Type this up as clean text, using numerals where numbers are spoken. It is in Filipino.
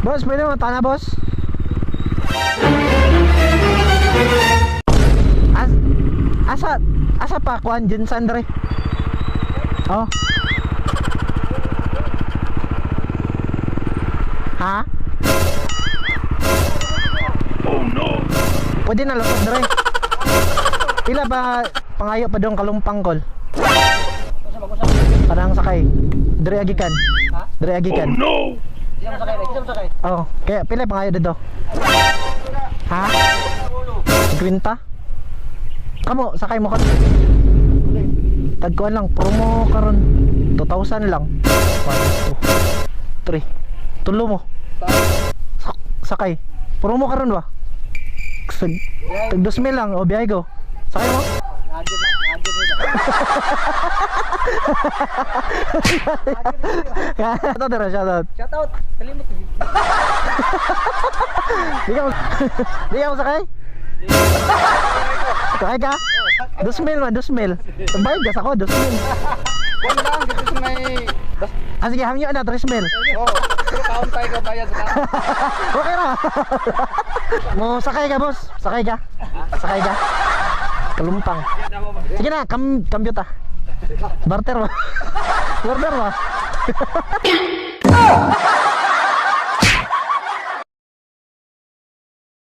Boss, pwede mo tana, boss? Asa pa kuan dyan, Sandre? Oh. Ha? Oh no. Pwede na lusod dre. Pila ba pangayo pa dong kalumpang kol? Parang sakay. Dre agikan. Ha? Dre agikan. Oh no. Kisam sakay. Oh, kaya pila pangayo dito? Ha? Kwenta? Kamu sakay mo kan? Tagkuan lang promo karon 2,000 lang. 1 2 3 tulo mo. Sakay. Promo karon ba? Tag 2,000 lang o biyahe ko. Sakay mo? Shoutout dira, shoutout. Shoutout. Kalimot. Di ka sakay? Sakay ka? 2,000 man, 2,000. Bayad gas ako, 2,000. Kung lang, dito sa may... Ah sige, hangyo na, 3,000. Oo, pero kaon tayo ka bayad ka. Okay na. Mo sakay ka, boss. Sakay ka. Sakay ka. Kalumpang. Sige na, cambio ta. Barter mo. Barter mo.